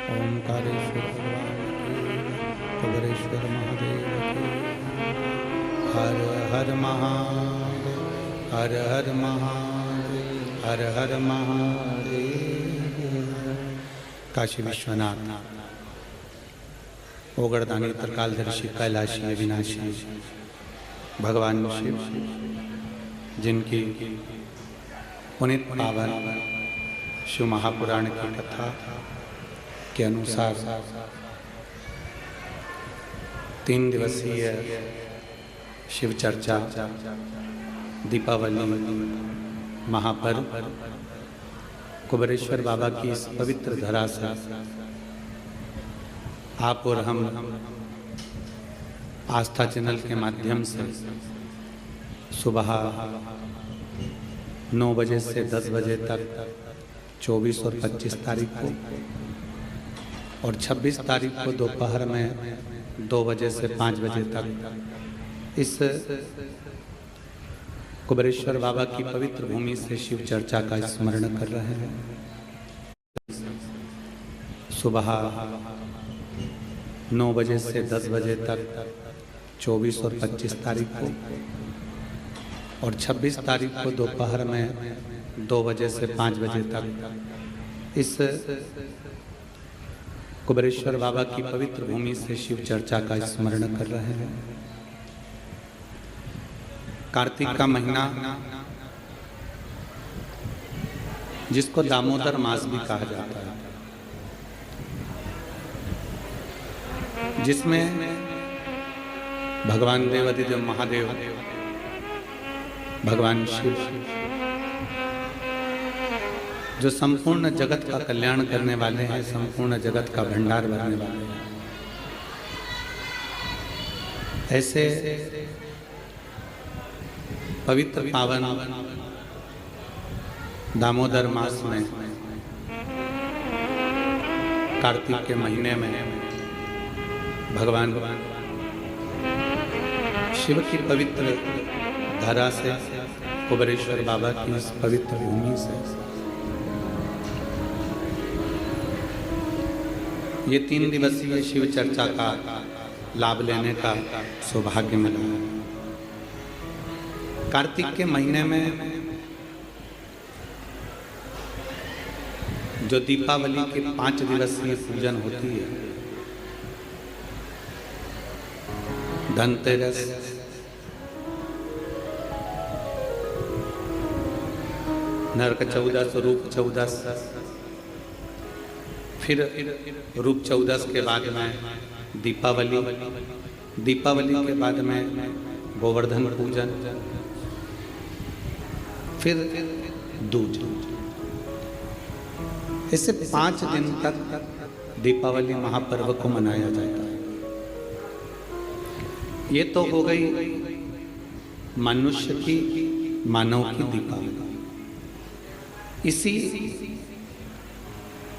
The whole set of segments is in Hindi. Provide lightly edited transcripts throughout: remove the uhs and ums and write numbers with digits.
ओंकारेश्वर भगवान की, कबरेश्वर महादेव की। हर हर महादेव, हर हर महादेव, हर हर महादेव। काशी विश्वनाथ, ओगड़दानी त्रिकालदर्शी कैलाशी अविनाशी भगवान शिव, जिनकी पुनित पावन शिव महापुराण की कथा के अनुसार 3 दिवसीय शिव चर्चा दीपावली महापर्व कुबेरेश्वर बाबा की इस पवित्र धरा से आप और हम आस्था चैनल के माध्यम से सुबह 9 बजे से 10 बजे तक 24 और 25 तारीख को और 26 तारीख को दोपहर में 2 बजे से 5 बजे तक इस कुबेरेश्वर बाबा की पवित्र भूमि से शिव चर्चा का स्मरण कर रहे हैं। सुबह 9 बजे से 10 बजे तक 24 और 25 तारीख को और 26 तारीख को दोपहर में 2 बजे से 5 बजे तक इस कुबेरेश्वर बाबा की पवित्र भूमि से शिव चर्चा का स्मरण कर रहे हैं। कार्तिक का महीना, जिसको दामोदर मास भी कहा जाता है, जिसमें भगवान देवाधिदेव महादेव, भगवान शिव, जो संपूर्ण जगत का कल्याण करने वाले हैं, संपूर्ण जगत का भंडार भरने वाले हैं, ऐसे पवित्र पावन दामोदर मास में कार्तिक के महीने में भगवान शिव की पवित्र धरा से कुबेरेश्वर बाबा की इस पवित्र भूमि से ये 3 दिवसीय शिव चर्चा का लाभ लेने का सौभाग्य मिला है। कार्तिक के महीने में जो दीपावली के 5 दिवसीय पूजन होती है, धनतेरस, नरक चौदस, रूप चौदस, फिर रूप चौदस के बाद में दीपावली, दीपावली के बाद में गोवर्धन पूजन, फिर दूज। इससे 5 दिन तक दीपावली महापर्व को मनाया जाता है। ये तो हो गई मनुष्य की, मानव की दीपावली। इसी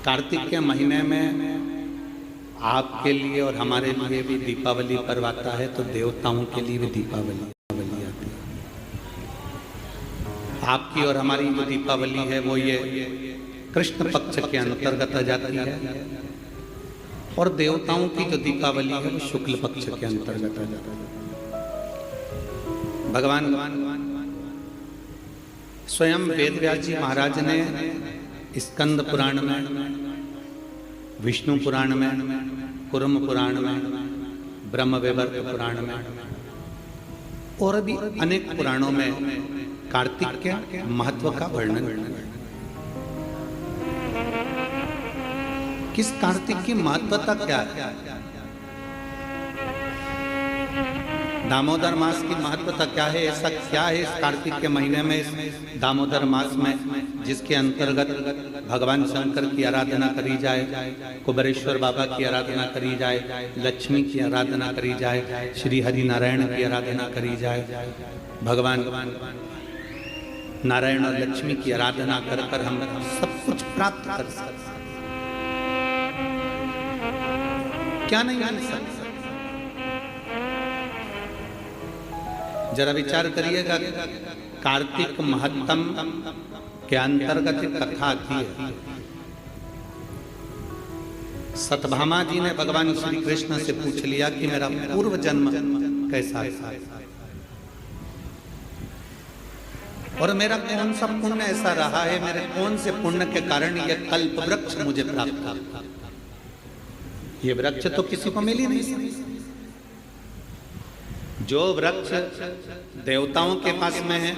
कार्तिक के महीने में आपके लिए और हमारे लिए भी दीपावली पर्व आता है, तो देवताओं के लिए भी दीपावली आती है। आपकी और हमारी जो दीपावली है वो ये कृष्ण पक्ष के अंतर्गत आ जाती है, और देवताओं की जो दीपावली है वो शुक्ल पक्ष के अंतर्गत आ जाती है। भगवान स्वयं वेदव्यास जी महाराज ने स्कंद पुराण में, विष्णु पुराण में, कुर्म पुराण में, ब्रह्मवैवर्त पुराण में और भी अनेक पुराणों में कार्तिक के महत्व का वर्णन किया। किस कार्तिक की महत्वता क्या है? दामोदर मास की महत्वता क्या है? ऐसा क्या है इस कार्तिक के महीने में, इस दामोदर मास में, जिसके अंतर्गत भगवान शंकर की आराधना करी जाए, कुबेरेश्वर बाबा की आराधना करी जाए, लक्ष्मी की आराधना करी जाए, श्री हरि नारायण की आराधना करी जाए। भगवान नारायण और लक्ष्मी की आराधना कर कर हम सब कुछ प्राप्त कर सकते। क्या नहीं मिल सकता? जरा विचार करिएगा, कार्तिक महत्तम के अंतर्गत कथा आती है। सत्यभामा जी ने भगवान श्री कृष्ण से पूछ लिया कि मेरा पूर्व जन्म कैसा था और मेरा कौन सा पुण्य ऐसा रहा है, मेरे कौन से पुण्य के कारण यह कल्प वृक्ष मुझे प्राप्त था। ये वृक्ष तो किसी को मिल ही नहीं। जो वृक्ष देवताओं के पास में है,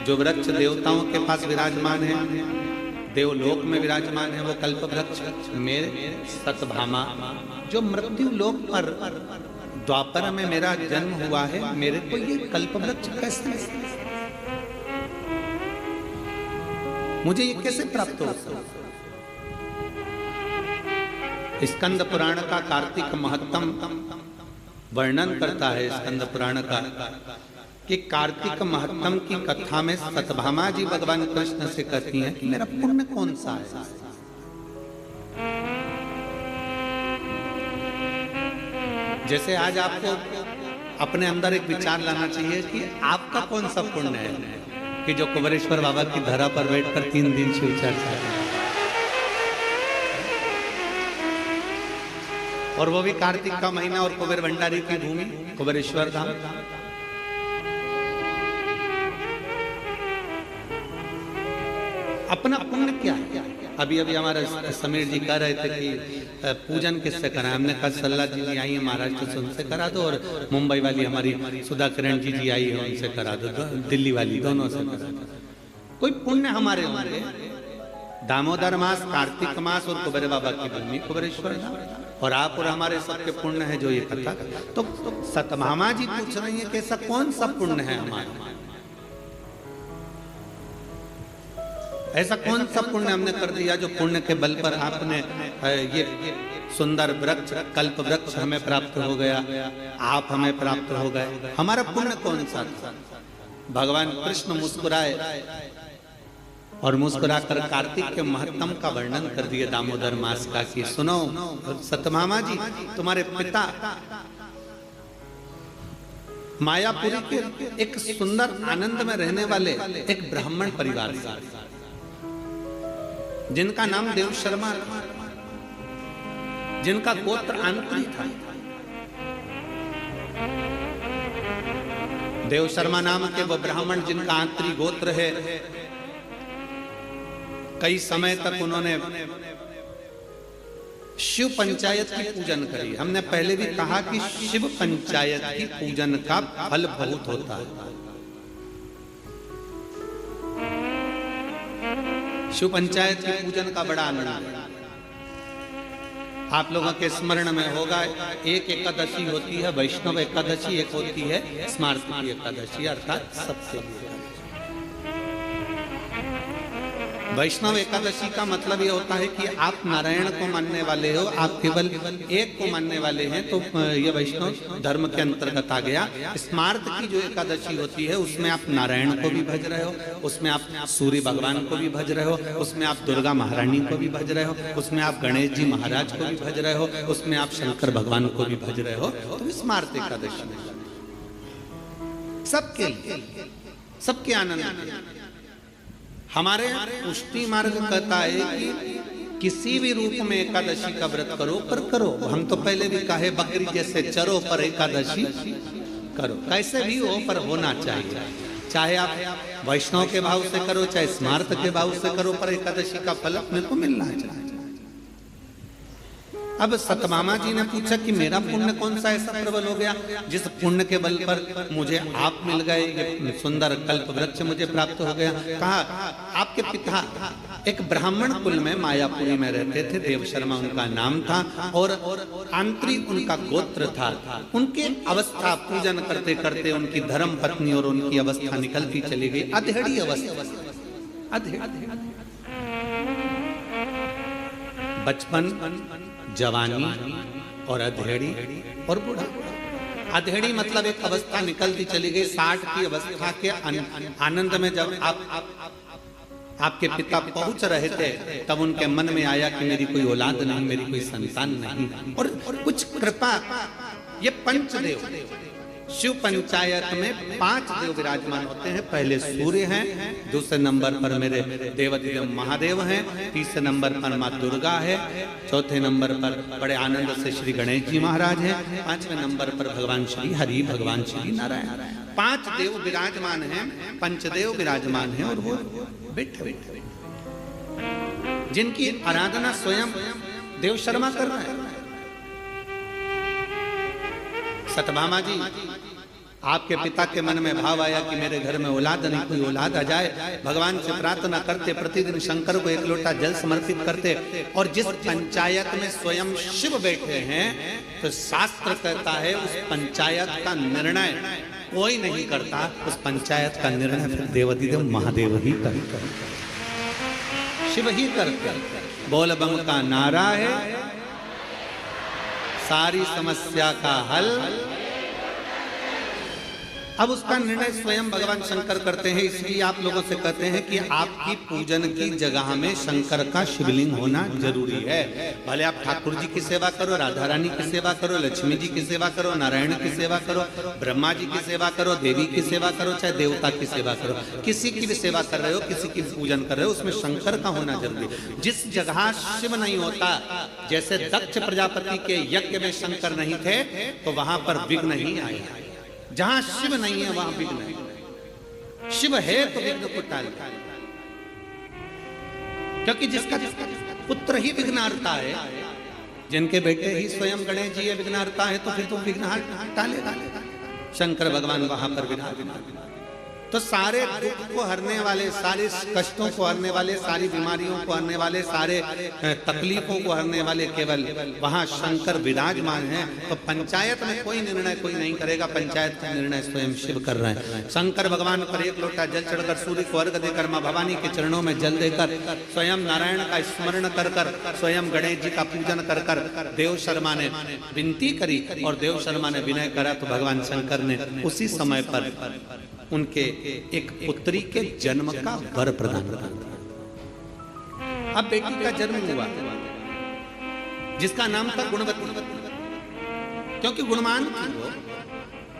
जो वृक्ष देवताओं के पास विराजमान है, देवलोक में विराजमान है, वो कल्प वृक्ष मेरे सत्यभामा जो मृत्यु लोक पर द्वापर में मेरा जन्म हुआ है, मेरे को ये कल्प वृक्ष कैसे, मुझे ये कैसे प्राप्त हो। स्कंद पुराण का कार्तिक महत्तम वर्णन करता है, स्कंद पुराण का, कि कार्तिक महत्तम की कथा में सत्यभामा जी भगवान कृष्ण से कहती हैं कि मेरा पुण्य कौन सा है। जैसे आज आपको अपने अंदर एक विचार लाना चाहिए कि आपका कौन सा पुण्य है कि जो कुबेरेश्वर बाबा की धरा पर बैठकर 3 दिन शिव चर्चा है, और वो भी कार्तिक का महीना और कुबेर भंडारी की भूमि कुबेरेश्वर धाम। अपना पुण्य क्या है। अभी अभी हमारा समीर जी कह रहे थे कि पूजन किससे करा, हमने कहा सल्ला जी आई है महाराष्ट्र से, उनसे करा दो, और मुंबई वाली हमारी सुधा किरण जी आई है, उनसे करा दो, दिल्ली वाली दोनों से करा दो। कोई पुण्य हमारे होंगे, दामोदर मास, कार्तिक मास और कुबेर बाबा की भूमि कुबेरेश्वर धाम, और आप और हमारे सबके पुण्य है जो ये कथा। तो सत्यभामा जी पूछ रही है कि ऐसा कौन सा पुण्य है हमारा, ऐसा कौन सा पुण्य हमने कर दिया जो पुण्य के बल पर आपने ये सुंदर वृक्ष कल्प वृक्ष हमें प्राप्त हो गया, आप हमें प्राप्त हो गए। हमारा पुण्य कौन सा था। भगवान कृष्ण मुस्कुराए और मुस्कुराकर कार्तिक के महत्तम का वर्णन कर दिए दामोदर मास का, कि सुनो सत्यभामा जी, तुम्हारे पिता मायापुरी के एक सुंदर आनंद में रहने वाले एक ब्राह्मण परिवार से, जिनका नाम देव शर्मा, जिनका गोत्र आंत्री था। देव शर्मा नाम के वो ब्राह्मण जिनका आंत्री गोत्र है, कई समय तक उन्होंने शिव पंचायत की पूजन करी। हमने पहले भी कहा कि शिव पंचायत की पूजन का फल बहुत होता है। शिव पंचायत की पूजन का बड़ा आनंद है। आप लोगों के स्मरण में होगा, एक एकादशी होती है वैष्णव एकादशी, एक होती है स्मार्ती एकादशी, अर्थात सबसे। वैष्णव एकादशी का मतलब ये होता है कि आप नारायण को मानने वाले हो, आप केवल एक को मानने वाले हैं, तो ये वैष्णव धर्म के अंतर्गत आ गया। स्मार्त की जो एकादशी होती है उसमें आप नारायण को भी भज रहे हो, उसमें आप सूर्य भगवान को भी भज रहे हो, उसमें आप दुर्गा महारानी को भी भज रहे हो, उसमें आप गणेश जी महाराज को भी भज रहे हो, उसमें आप शंकर भगवान को भी भज रहे हो। तो स्मार्त एकादशी सबके लिए, सबके आनंद। हमारे पुष्टि मार्ग कहता है कि किसी भी रूप में एकादशी का व्रत करो, पर करो। हम तो पहले भी कहे बकरी जैसे चरो पर एकादशी करो, कैसे भी हो पर होना चाहिए। चाहे आप वैष्णव के भाव से करो, चाहे स्मार्त के भाव से करो, पर एकादशी का फल अपने को मिलना चाहिए। अब सत्यभामा जी ने पूछा कि मेरा पुण्य कौन सा ऐसा प्रबल हो गया जिस पुण्य के बल पर मुझे आप मिल गए, ये सुंदर कल्प वृक्ष मुझे प्राप्त हो गया। कहा आपके पिता एक ब्राह्मण कुल में मायापुरी में रहते थे, देव शर्मा उनका नाम था, और आंत्री उनका गोत्र था। उनकी अवस्था पूजन करते करते उनकी धर्म पत्नी और उनकी अवस्था निकलती चली गई, अधेड़ी अवस्था, बचपन, जवानी और अधेड़ी और बूढ़ा। अधेड़ी मतलब एक अवस्था निकलती चली गई, 60 की अवस्था के आनंद में जब आपके पिता पहुंच रहे थे, तब उनके मन में आया कि मेरी कोई औलाद नहीं, मेरी कोई संतान नहीं, और कुछ कृपा। ये पंचदेव शिव पंचायत में 5 देव विराजमान होते हैं। पहले सूर्य हैं, दूसरे नंबर पर मेरे देवाधिदेव महादेव हैं, तीसरे नंबर पर माँ दुर्गा है, चौथे नंबर पर बड़े आनंद से श्री गणेश जी महाराज हैं, 5वें नंबर पर भगवान श्री हरि, भगवान श्री नारायण। 5 देव विराजमान हैं, पंचदेव विराजमान हैं और वो बैठे बैठे जिनकी आराधना स्वयं देव शर्मा कर रहे हैं। सतभामा जी, आपके पिता के मन में भाव आया कि मेरे घर में औलाद नहीं, कोई औलाद आ जाए। भगवान से प्रार्थना करते, प्रतिदिन शंकर को 1 लोटा जल समर्पित करते। और जिस पंचायत में स्वयं शिव बैठे हैं, तो शास्त्र कहता है उस पंचायत का निर्णय कोई नहीं करता, उस पंचायत का निर्णय फिर देवाधिदेव महादेव ही करते, शिव ही करते। बोल बम का नारा है, सारी समस्या का हल। अब उसका निर्णय स्वयं भगवान शंकर करते हैं। इसलिए आप लोगों से कहते हैं कि आपकी पूजन की जगह में शंकर का शिवलिंग होना जरूरी है। भले आप ठाकुर जी की सेवा करो, राधा रानी की सेवा करो, लक्ष्मी जी की सेवा करो, नारायण की सेवा करो, ब्रह्मा जी की सेवा करो, देवी की सेवा करो, चाहे देवता की सेवा करो, किसी की भी सेवा कर रहे हो, किसी की पूजन कर रहे हो, उसमें शंकर का होना जरूरी है। जिस जगह शिव नहीं होता, जैसे दक्ष प्रजापति के यज्ञ में शंकर नहीं थे, तो वहां पर विघ्न नहीं आए। जहां शिव नहीं है वहां विघ्न है, शिव है तो विघ्न को टाल, क्योंकि जिसका पुत्र ही विघ्नहर्ता है, जिनके बेटे ही स्वयं गणेश जी विघ्नहर्ता है, तो फिर तो विघ्न टालेगा। शंकर भगवान वहां पर विघ्न, तो सारे दुख को हरने वाले, सारे कष्टों को हरने वाले, सारी बीमारियों को हरने वाले, सारे तकलीफों को हरने वाले केवल वहां शंकर विराजमान हैं। तो पंचायत में कोई निर्णय कोई नहीं करेगा, पंचायत का निर्णय स्वयं शिव कर रहे हैं। शंकर भगवान पर 1 लोटा जल चढ़कर, सूर्य को अर्घ देकर, मां भवानी के चरणों में जल देकर, स्वयं नारायण का स्मरण कर कर, स्वयं गणेश जी का पूजन कर कर देव शर्मा ने विनती करी और देव शर्मा ने विनय करा, तो भगवान शंकर ने उसी समय पर उनके एक पुत्री के जन्म का वर प्रदान कर दिया। अब बेटी का जन्म हुआ जिसका नाम था गुणवती, क्योंकि गुणमान थी वो।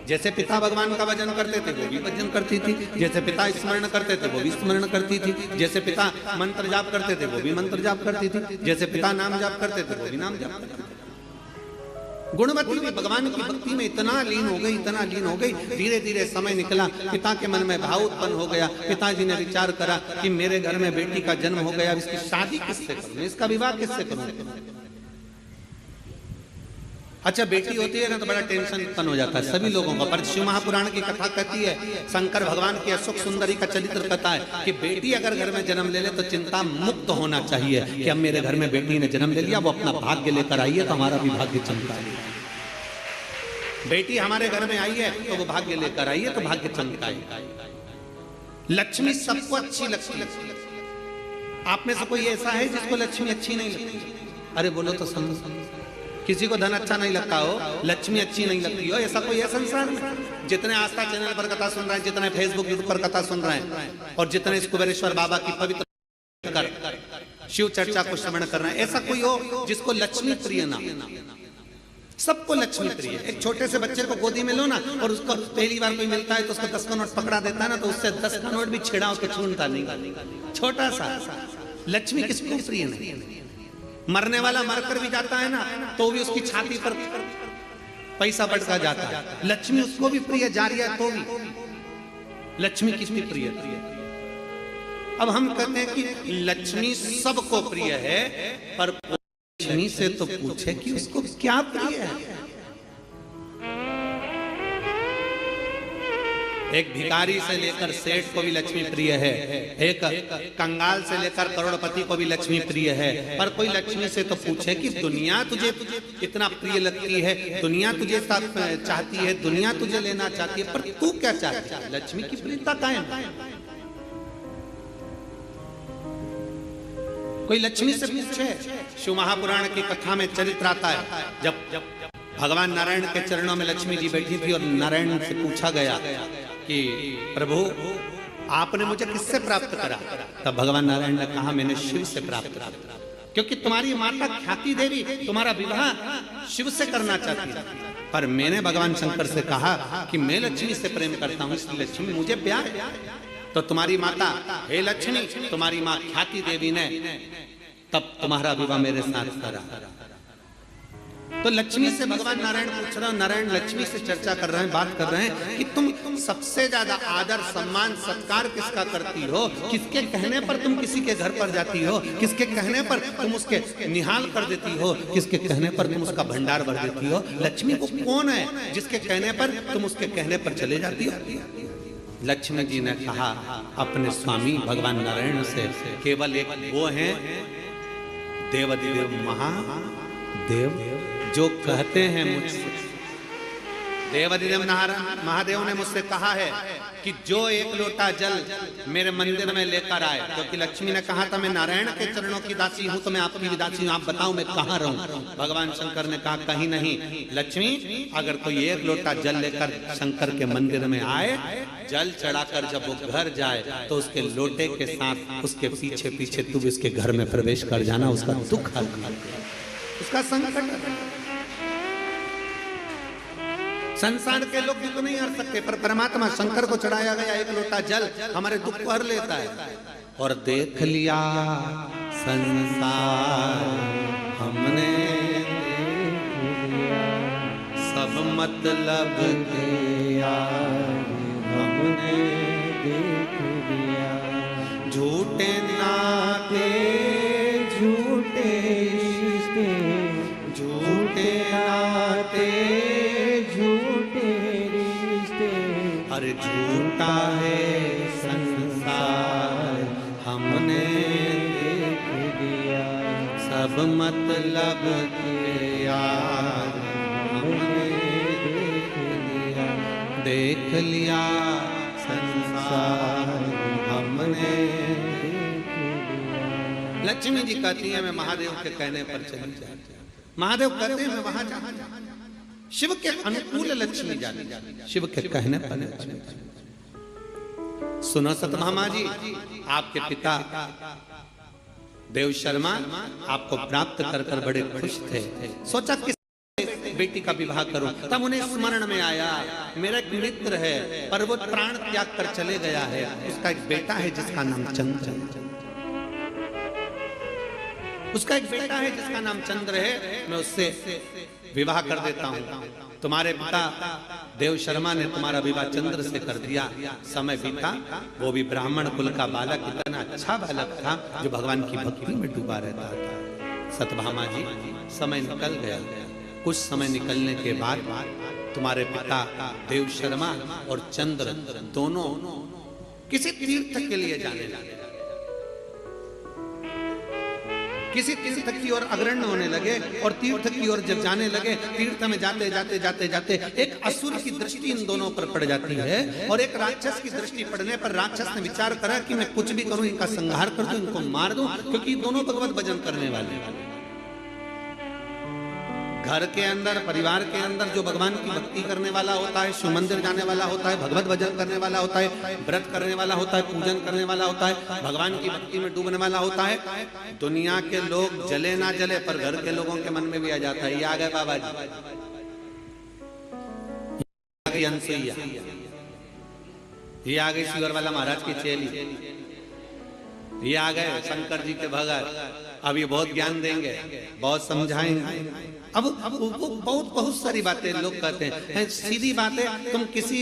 जैसे पिता भगवान का भजन करते थे, वो भी भजन करती थी। जैसे पिता स्मरण करते थे, वो भी स्मरण करती थी। जैसे पिता मंत्र जाप करते थे, वो भी मंत्र जाप करती थी। जैसे पिता नाम जाप करते थे, वो भी नाम जाप करती थी। गुणवती भी भगवान की भक्ति में इतना लीन हो गई, इतना लीन हो गई। धीरे धीरे समय निकला, पिता के मन में भाव उत्पन्न हो गया। पिताजी ने विचार करा कि मेरे घर में बेटी का जन्म हो गया, इसकी शादी किससे करूं, इसका विवाह किससे करूं। अच्छा, बेटी होती है ना तो बड़ा टेंशन उत्पन्न हो जाता है सभी लोगों का। पर शिव महापुराण की कथा कहती है, शंकर भगवान की अशोक सुंदरी का चरित्र कहता है कि बेटी अगर घर में जन्म ले ले तो चिंता मुक्त होना चाहिए कि अब मेरे घर में बेटी ने जन्म ले लिया, वो अपना भाग्य लेकर आई है तो हमारा भी भाग्य चमका है। बेटी हमारे घर में आई है तो वो भाग्य लेकर आई है तो भाग्य चमकाए। लक्ष्मी सबको अच्छी लगती है। आप में से कोई ऐसा है जिसको लक्ष्मी अच्छी नहीं लगती? अरे बोलो तो समझ। किसी को धन अच्छा नहीं लगता हो, लक्ष्मी अच्छी नहीं लगती हो, ऐसा कोई है संसार में? जितने आस्था चैनल पर कथा सुन रहे हैं, जितने फेसबुक यूट्यूब पर कथा सुन रहे हैं, और जितने कुबेरेश्वर बाबा की पवित्र कर शिव चर्चा को श्रवण कर रहे हैं, ऐसा कोई हो जिसको लक्ष्मी प्रिय ना? सबको लक्ष्मी प्रिय। एक छोटे से बच्चे को गोदी में लो ना, और उसको पहली बार कोई मिलता है तो उसको 10 का नोट पकड़ा देता है ना, तो उससे 10 का नोट भी छेड़ा होकर छूटता नहीं। छोटा सा लक्ष्मी किसको प्रिय नहीं? मरने वाला मरकर भी जाता है ना, तो भी उसकी छाती पर पैसा बढ़ता जाता है। लक्ष्मी उसको भी प्रिय जा रही है तो भी लक्ष्मी किसकी प्रिय? अब हम कहते हैं कि लक्ष्मी सबको प्रिय है, पर लक्ष्मी से तो पूछे कि उसको क्या प्रिय है। एक भिखारी से लेकर सेठ को भी लक्ष्मी प्रिय है, एक कंगाल से लेकर करोड़पति को भी लक्ष्मी प्रिय है, पर कोई लक्ष्मी से तो पूछे कि दुनिया तुझे इतना प्रिय लगती है, दुनिया तुझे चाहती है, दुनिया तुझे लेना चाहती है, पर तू क्या चाहती है? लक्ष्मी की प्रियता कायम है। कोई लक्ष्मी से पूछे? शिव महापुराण की कथा में चरित्र आता है, जब भगवान नारायण के चरणों में लक्ष्मी जी बैठी थी और नारायण से पूछा गया कि प्रभु आपने मुझे किससे प्राप्त करा? तब भगवान नारायण ने कहा मैंने शिव से प्राप्त करा। क्योंकि तुम्हारी माता ख्याति देवी तुम्हारा विवाह शिव से करना चाहती है, पर मैंने भगवान शंकर से कहा कि मैं लक्ष्मी से प्रेम करता हूं, इसलिए लक्ष्मी मुझे प्यार है। तो तुम्हारी माता, हे लक्ष्मी, तुम्हारी मां ख्याति देवी ने तब तुम्हारा विवाह मेरे साथ करा। तो लक्ष्मी से भगवान नारायण पूछ रहे हैं, नारायण लक्ष्मी से चर्चा कर रहे हैं, बात कर रहे हैं कि तुम सबसे ज्यादा आदर सम्मान सत्कार किसका करती हो, किसके कहने पर तुम किसी के घर पर जाती हो, किसके कहने पर तुम उसके निहाल कर देती हो, किसके कहने पर तुम उसका भंडार भर देती हो। लक्ष्मी को कौन है जिसके कहने पर तुम उसके कहने पर चले जाती हो। लक्ष्मी जी ने कहा अपने स्वामी भगवान नारायण से, केवल एक वो है देवाधिदेव महादेव जो कहते हैं मुझसे। देवाधिदेव महादेव ने मुझसे कहा है कि जो एक लोटा जल मेरे मंदिर में लेकर आए, क्योंकि लक्ष्मी ने कहा था मैं नारायण के चरणों की दासी हूं, तो मैं आपकी भी दासी हूं, आप बताओ मैं कहां रहूं। भगवान शंकर ने कहा कहीं नहीं, लक्ष्मी अगर कोई एक लोटा जल लेकर शंकर के मंदिर में आए, जल चढ़ाकर जब वो घर जाए तो उसके लोटे के साथ उसके पीछे पीछे तू उसके घर में प्रवेश कर जाना, उसका दुख हल कर, उसका संकट। संसार के लोग दुख नहीं हर सकते, पर परमात्मा शंकर को चढ़ाया गया एक लोटा जल हमारे दुख को हर लेता है। और देख लिया संसार हमने, सब मतलब किया हमने, देख लिया झूठे नाते झूठे रिश्ते, झूठे नाते अरे झूठा है संसार हमने देख लिया, सब मतलब के यार हमने देख लिया संसार हमने देख लिया। लक्ष्मी जी कहती है मैं महादेव के कहने पर चली जाती, महादेव कहते हैं मैं वहां जाती, शिव के अनुकूल लक्ष्मी जाती, शिव के कहने पर लक्ष्मी। सुनो सतभामा जी, आपके पिता देव शर्मा आपको प्राप्त कर कर बड़े खुश थे, सोचा किस बेटी का विवाह करूं, तब उन्हें स्मरण में आया मेरा एक मित्र है पर वो प्राण त्याग कर चले गया है, उसका एक बेटा है जिसका नाम चंद्र, उसका एक बेटा है जिसका नाम चंद्र है, मैं उससे विवाह कर देता हूं। तुम्हारे पिता देव शर्मा ने तुम्हारा विवाह चंद्र से कर दिया, समय बीता, वो भी ब्राह्मण कुल का बालक, इतना अच्छा बालक था जो भगवान की भक्ति में डूबा रहता था। सतभामा जी समय निकल गया, कुछ समय निकलने के बाद तुम्हारे पिता देव शर्मा और चंद्र दोनों किसी तीर्थ के लिए जाने लगे, किसी तीर्थ की ओर अग्रणी होने लगे, और तीर्थ की ओर जब जाने लगे, तीर्थ में जाते जाते जाते जाते एक असुर की दृष्टि इन दोनों पर पड़ जाती है, और एक राक्षस की दृष्टि पड़ने पर राक्षस ने विचार करा कि मैं कुछ भी करूं, इनका संहार कर दूं, इनको मार दूं, क्योंकि दोनों भगवत भजन करने वाले। घर के अंदर, परिवार के अंदर जो भगवान की भक्ति करने वाला होता है, शिव मंदिर जाने वाला होता है, भगवत भजन करने वाला होता है, व्रत करने वाला होता है, पूजन करने वाला होता है, भगवान की भक्ति में डूबने वाला होता है, दुनिया के लोग जले ना जले पर घर के लोगों के मन में भी आ जाता है, ये आ गए बाबा जी, अनसुईया, ये आ गई शिवर वाला महाराज की चेली, ये आ गए शंकर जी के भगत, अब ये बहुत ज्ञान देंगे, बहुत समझाएंगे। अब वो बहुत सारी बातें लोग कहते हैं, सीधी बात है, तुम किसी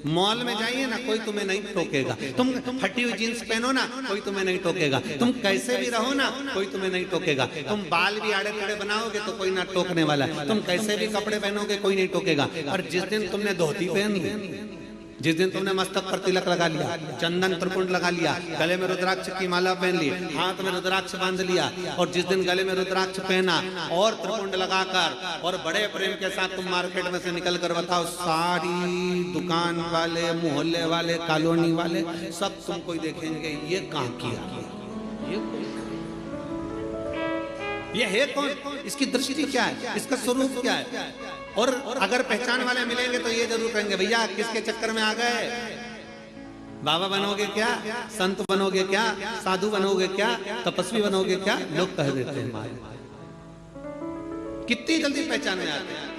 मॉल में जाइए ना, कोई तुम्हें नहीं टोकेगा, तुम फटी हुई जींस पहनो ना, कोई तुम्हें नहीं टोकेगा, तुम कैसे भी रहो ना, कोई तुम्हें नहीं टोकेगा, तुम बाल भी आड़े टेढ़े बनाओगे तो कोई ना टोकने वाला है, तुम कैसे भी कपड़े पहनोगे कोई नहीं टोकेगा। और जिस दिन तुमने धोती पहन ली, जिस दिन तुमने मस्तक पर तिलक लगा लिया, चंदन त्रिपुंड लगा लिया, गले में रुद्राक्ष की माला पहन ली, हाथ में रुद्राक्ष बांध लिया, और जिस दिन गले में रुद्राक्ष पहना और त्रिपुंड लगाकर और बड़े प्रेम के साथ तुम मार्केट में से निकल कर बताओ, सारी दुकान वाले, मोहल्ले वाले, कॉलोनी वाले सब तुमको देखेंगे, ये कहाँ किया, ये है कौन, इसकी दृष्टि क्या है, इसका स्वरूप क्या है। और अगर पहचान वाले मिलेंगे तो ये जरूर कहेंगे भैया किसके चक्कर में आ गए, बाबा बनोगे क्या, संत बनोगे क्या, साधु बनोगे क्या, तपस्वी बनोगे क्या, लोग कह देते हैं माया। कितनी जल्दी पहचान में आते हैं।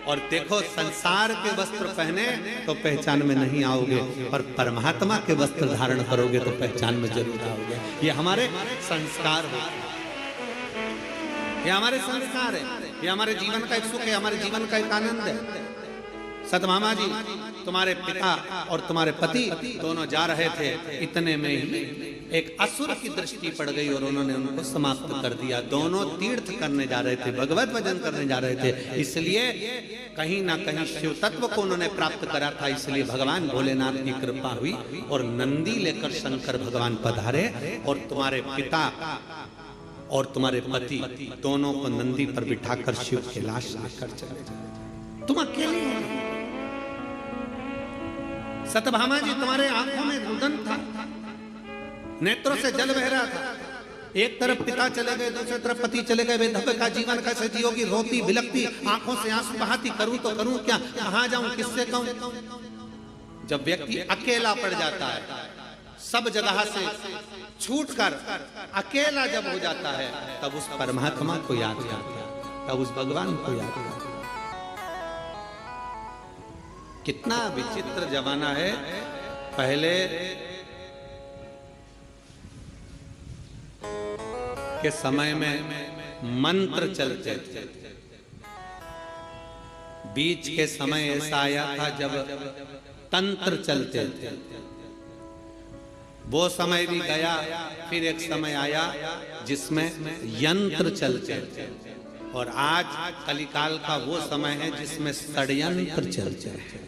और देखो संसार के वस्त्र पहने तो पहचान में नहीं आओगे, पर परमात्मा के वस्त्र धारण करोगे तो पहचान में जरूर आओगे। ये हमारे संस्कार हो, ये हमारे संस्कार है, ये हमारे जीवन का एक सुख है, हमारे जीवन का एक आनंद है। सतभामा जी, तुम्हारे पिता और तुम्हारे पति दोनों जा रहे थे, इतने में ही एक असुर की दृष्टि पड़ गई और उन्होंने उनको समाप्त कर दिया। दोनों तीर्थ करने जा रहे थे, भगवत भजन करने जा रहे थे, इसलिए कहीं ना कहीं शिव तत्व को उन्होंने प्राप्त करा था। इसलिए भगवान भोलेनाथ की कृपा हुई और नंदी लेकर शंकर भगवान पधारे और तुम्हारे पिता और तुम्हारे पति दोनों को नंदी पर बिठाकर शिव कैलाश लेकर चले गए। तुम अकेले हो। सतभामा जी, तुम्हारे आंखों में रुदन था, नेत्रों से जल बह रहा था। एक तरफ पिता चले गए, दूसरी तरफ पति चले गए। बेधब्य का जीवन कैसे जियोगी, रोती बिलकती, आंखों से आंसू बहाती, करूं तो करूं क्या, कहां जाऊं, किससे कहूं। जब व्यक्ति अकेला पड़ जाता है, सब जगह से छूटकर अकेला जब हो जाता है, तब उस परमात्मा को याद करता है, तब उस भगवान को याद करता है। कितना विचित्र जमाना है। पहले के समय में मंत्र चलते थे, बीच के समय ऐसा आया था जब तंत्र चलते थे। वो समय भी गया, फिर एक समय आया जिसमें यंत्र चलते थे, और आज कलिकाल का वो समय है जिसमें षड्यंत्र चलते हैं।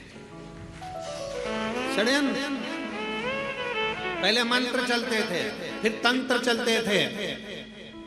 षड्यंत्र, पहले मंत्र चलते थे, फिर तंत्र चलते थे,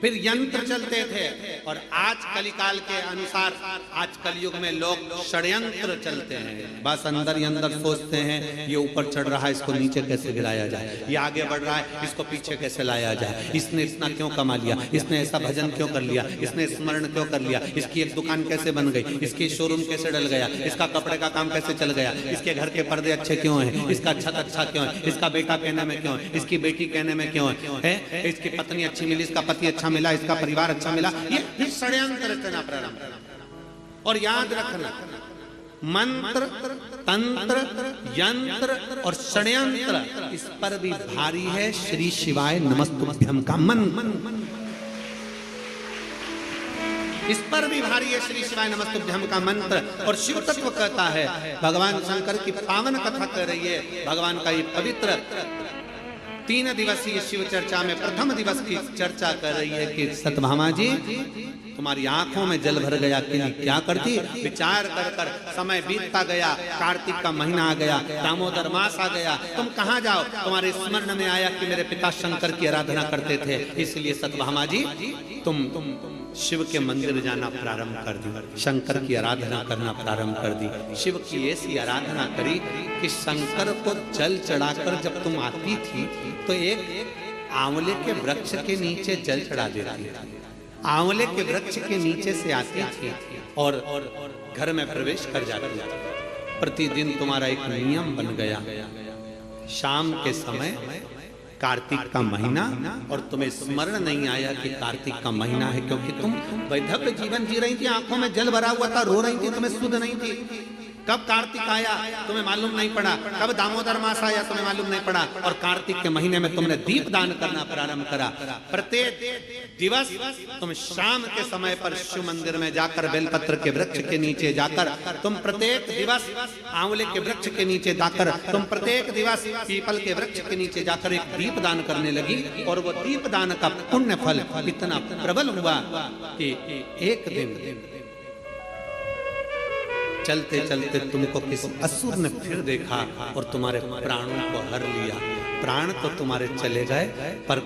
फिर यंत्र चलते थे, और आज कलिकाल के अनुसार आज कलयुग में लोग षड्यंत्र चलते हैं। बस अंदर ही अंदर सोचते हैं, ये ऊपर चढ़ रहा है, इसको नीचे कैसे गिराया जाए, ये आगे बढ़ रहा है, इसको पीछे कैसे लाया जाए, इसने इतना क्यों कमा लिया, इसने ऐसा भजन क्यों कर लिया, इसने स्मरण क्यों कर लिया, इसकी एक दुकान कैसे बन गई, इसकी शोरूम कैसे डल गया, इसका कपड़े का काम कैसे चल गया, इसके घर के पर्दे अच्छे क्यों हैं, इसका छत अच्छा क्यों है, इसका बेटा कहने में क्यों है, इसकी बेटी कहने में क्यों है, इसकी पत्नी अच्छी मिली, इसका पति अच्छा मिला, इसका परिवार अच्छा मिला। ये षड्यंत्र रचना प्रारंभ। और याद रखना, मंत्र, तंत्र, यंत्र और षड्यंत्र, इस पर भी भारी है श्री शिवाय नमस्तुभ्यम का मन। इस पर भी भारी है श्री शिवाय नमस्तुभ्यम का मंत्र। और शिव तत्व कहता है, भगवान शंकर की पावन कथा कर रही है, भगवान का ये पवित्र 3 दिवसीय शिव चर्चा में प्रथम दिवस की चर्चा कर रही है कि सतभामा जी, तुम्हारी आंखों में जल भर गया कि क्या करती। विचार कर कर समय बीतता गया, कार्तिक का महीना आ गया, दामोदर मास आ गया, तुम कहां जाओ। तुम्हारे स्मरण में आया कि मेरे पिता शंकर की आराधना करते थे, इसलिए सतभामा जी तुम शिव के मंदिर जाना प्रारंभ कर दी, शंकर की आराधना करना प्रारंभ कर दी। शिव की ऐसी आराधना करी कि शंकर को जल चढ़ाकर जब तुम आती थी तो एक आंवले के वृक्ष के नीचे जल चढ़ा देती थी। आंवले के वृक्ष के नीचे से आती थी और घर में प्रवेश कर जाती थी। प्रतिदिन तुम्हारा एक नियम बन गया, शाम के समय कार्तिक का महीना, और तुम्हें स्मरण नहीं आया कि कार्तिक का महीना है, क्योंकि तुम वैधव्य जीवन जी रही थी, आंखों में जल भरा हुआ था, रो रही थी, तुम्हें सुध नहीं थी। कब कार्तिक आया तुम्हें मालूम नहीं पड़ा, कब दामोदर मास आया तुम्हें मालूम नहीं पड़ा, और कार्तिक के महीने में तुमने दीप दान करना प्रारंभ करा। प्रत्येक दिवस तुम शाम के समय पर शिव मंदिर में जाकर बेलपत्र के वृक्ष के नीचे जाकर, तुम प्रत्येक दिवस आंवले के वृक्ष के नीचे जाकर, तुम प्रत्येक दिवस पीपल के वृक्ष के नीचे जाकर एक दीप दान करने लगी। और वो दीप दान का पुण्य फल इतना प्रबल हुआ कि एक दिन चलते चलते तुमको किसी असुर ने फिर देखा और तुम्हारे प्राणों को हर लिया। प्राण तो तुम्हारे चले गए, पर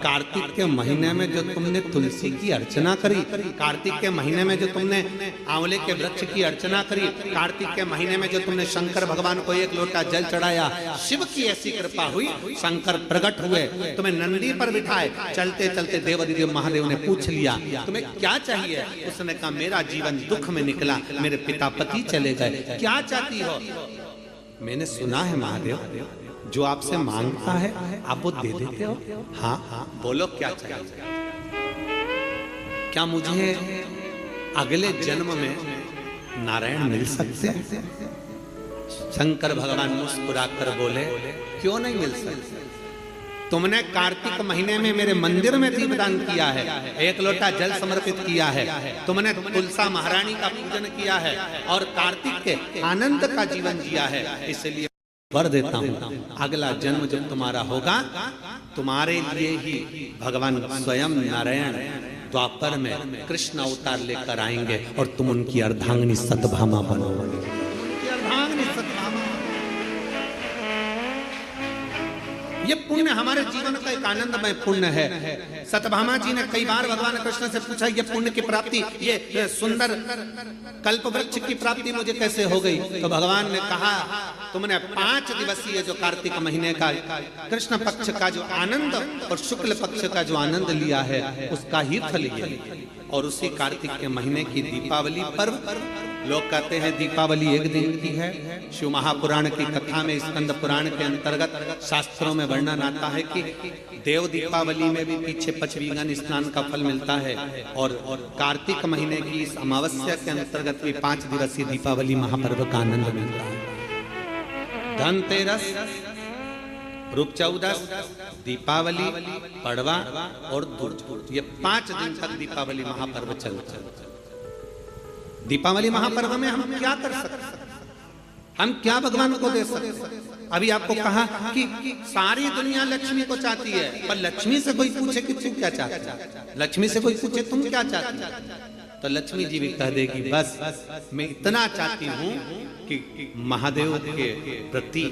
कार्तिक के महीने में जो तुमने तुलसी की अर्चना करी, कार्तिक के महीने में जो तुमने आंवले के वृक्ष की अर्चना करी, कार्तिक के महीने में जो तुमने शंकर भगवान को एक लोटा जल चढ़ाया, शिव की ऐसी कृपा हुई, शंकर प्रकट हुए, तुम्हें नंदी पर बिठाए। चलते चलते देवाधिदेव महादेव ने पूछ लिया तुम्हें क्या चाहिए। उसने कहा मेरा जीवन दुख में निकला, मेरे पिता पति चले गए, क्या चाहती हो। मैंने सुना है महादेव जो आपसे मांगता है आप वो दे देते हो। हाँ हाँ, बोलो क्या चाहिए। क्या मुझे अगले जन्म में नारायण मिल सकते हैं? शंकर भगवान मुस्कुराकर बोले, क्यों नहीं मिल सकते? तुमने कार्तिक महीने में मेरे मंदिर में दीपदान किया है, एक लोटा जल समर्पित किया है, तुमने तुलसा महारानी का पूजन किया है और कार्तिक के आनंद का जीवन जिया है, इसलिए वर देता हूँ अगला जन्म जब तुम्हारा होगा, तुम्हारे लिए ही भगवान स्वयं नारायण द्वापर में कृष्ण अवतार लेकर आएंगे और तुम उनकी अर्धांगिनी सतभामा बनोगे। ये पुण्य हमारे जीवन का एक आनंदमय पुण्य है। सतभामा जी ने कई बार भगवान कृष्ण से पूछा, ये पुण्य की प्राप्ति, ये सुंदर कल्प वृक्ष की प्राप्ति मुझे कैसे हो गई? तो भगवान ने कहा, तुमने 5 दिवसीय जो कार्तिक महीने का कृष्ण पक्ष का जो आनंद और शुक्ल पक्ष का जो आनंद लिया है, उसका ही फल ये। और उसी कार्तिक के महीने की दीपावली पर्व, लोग कहते हैं दीपावली एक दिन की है। शिव महापुराण की कथा में, स्कंद पुराण के अंतर्गत शास्त्रों में वर्णन आता है कि देव दीपावली में भी पीछे पचवीगन स्नान का फल मिलता है और कार्तिक महीने की इस अमावस्या के अंतर्गत भी 5 दिवसीय दीपावली महापर्व का आनंद मिलता है। धनतेरस, रूप चौदस, दीपावली, पड़वा और दूज, ये 5 दिन तक दीपावली महापर्व चलता है। दीपावली महापर्व में हम क्या कर सकते हैं? हम क्या भगवान को दे सकते हैं? अभी आपको कहा कि सारी दुनिया लक्ष्मी को चाहती है, पर लक्ष्मी से कोई पूछे कि तू क्या चाहता है, लक्ष्मी से कोई पूछे तुम क्या चाहती है, तो लक्ष्मी जी भी कह देगी, बस मैं इतना चाहती हूँ कि महादेव के प्रति,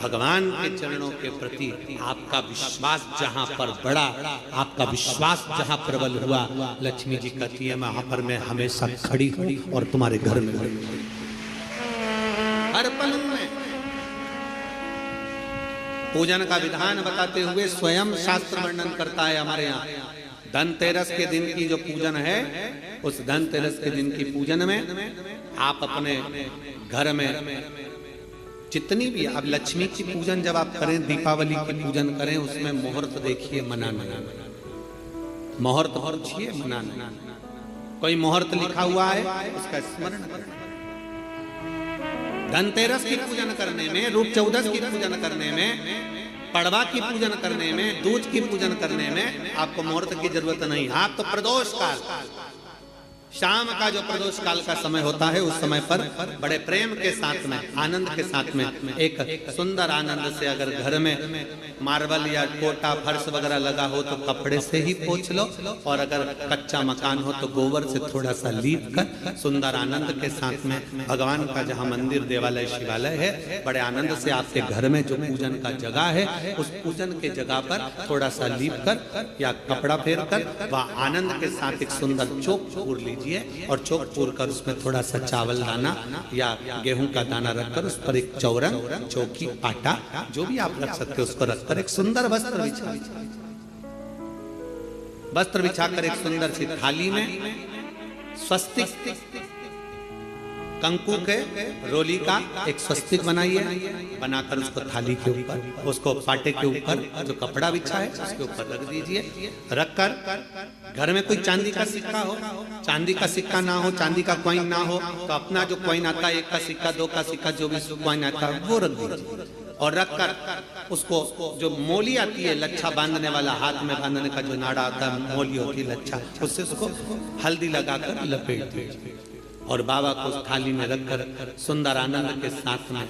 भगवान के चरणों के प्रति आपका विश्वास जहाँ पर बढ़ा, आपका विश्वास जहाँ प्रबल हुआ, लक्ष्मी जी कहती है वहां पर मैं हमेशा खड़ी हूँ और तुम्हारे घर में हर पल में। पूजन का विधान बताते हुए स्वयं शास्त्र वर्णन करता है हमारे यहाँ। धनतेरस के दिन की जो पूजन है, उस धनतेरस के दिन की पूजन में आप अपने घर में जितनी भी, अब लक्ष्मी की पूजन जब आप करें, दीपावली की पूजन करें, उसमें मुहूर्त देखिए, मनाना, मुहूर्त पूछिए, मनाना। कोई मुहूर्त लिखा हुआ है उसका स्मरण करें। धनतेरस की पूजन करने में, रूप चौदस की पूजन करने में, पड़वा की पूजन करने में, दूज की पूजन करने में आपको मुहूर्त की जरूरत नहीं। आप तो प्रदोष काल, शाम का जो प्रदोष काल का समय होता है, उस समय पर बड़े प्रेम के साथ में, आनंद के साथ में, एक सुंदर आनंद से अगर घर में मार्बल या कोटा फर्श वगैरह लगा हो तो कपड़े से ही पोंछ लो, और अगर कच्चा मकान हो तो गोबर से थोड़ा सा लीप कर सुंदर आनंद के साथ में भगवान का जहाँ मंदिर, देवालय, शिवालय है, बड़े आनंद से आपके घर में जो पूजन का जगह है, उस पूजन के जगह पर थोड़ा सा लीप कर या कपड़ा फेर कर वह आनंद के साथ एक सुंदर चौक पूर लीजिए, और चौक पूर कर उसमें थोड़ा सा चावल दाना या गेहूं का दाना रखकर उस पर एक चौरंग, चौकी, पाटा, जो भी आप रख सकते हो उसको रखकर एक सुंदर वस्त्र बिछाकर एक सुंदर सी थाली में स्वस्तिक कंकु के रोली का एक स्वस्तिक बनाइए, बनाकर उसको थाली के ऊपर, उसको पाटे के ऊपर जो कपड़ा बिछा है उसके ऊपर रख दीजिए। रखकर घर में कोई चांदी का सिक्का हो, चांदी का सिक्का ना हो, चांदी का कॉइन ना हो, तो अपना जो कॉइन आता है, 1 का सिक्का, 2 का सिक्का, जो भी कॉइन आता है वो रख दीजिए। और रखकर उसको जो मोली आती है, लच्छा बांधने वाला, हाथ में बांधने का जो नाड़ा आता है, मोली होती है लच्छा, उससे उसको हल्दी लगाकर लपेट दीजिए और बाबा को उस थाली में रखकर सुंदर आनंद के साथ में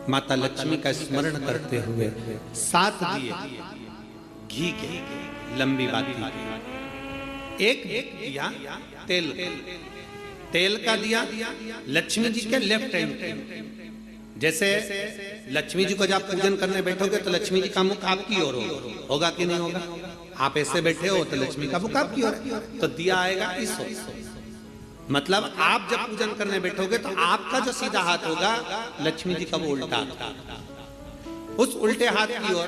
माता लक्ष्मी का स्मरण करते हुए 7 दिए घी के, लंबी बाती, एक दिया तेल का दिया लक्ष्मी जी के लेफ्ट हैंड। जैसे लक्ष्मी जी को जब पूजन करने बैठोगे तो लक्ष्मी जी का मुख आपकी ओर होगा कि नहीं होगा? आप ऐसे बैठे हो तो लक्ष्मी का मुख आपकी ओर, तो दिया आएगा इस ओर। मतलब आप जब पूजन करने बैठोगे तो आपका जो सीधा हाथ होगा, लक्ष्मी जी का वो उल्टा, उस उल्टे हाथ की ओर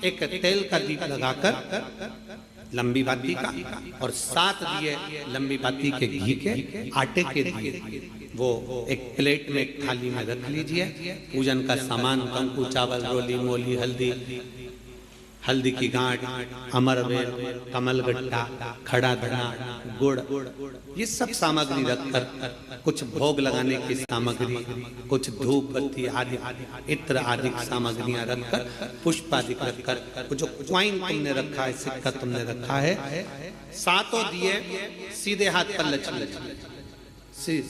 एक तेल का दीप लगाकर लंबी बाती का, और 7 दिए लंबी बाती के घी के आटे के दिए, वो एक प्लेट में एक थाली में रख लीजिए। पूजन का सामान कंकु, चावल, रोली, मोली, हल्दी की गांठ, अमरवेल, कमलगट्टा, खड़ा धना, गुड़, ये सब सामग्री रखकर कुछ भोग लगाने की सामग्री, कुछ धूप बत्ती आदि इत्र आदि सामग्रियां रखकर, पुष्प आदि रखकर, जो क्वाइन तुमने रखा है, सिक्का तुमने रखा है, 7 दिए सीधे हाथ पर लक्ष्मी,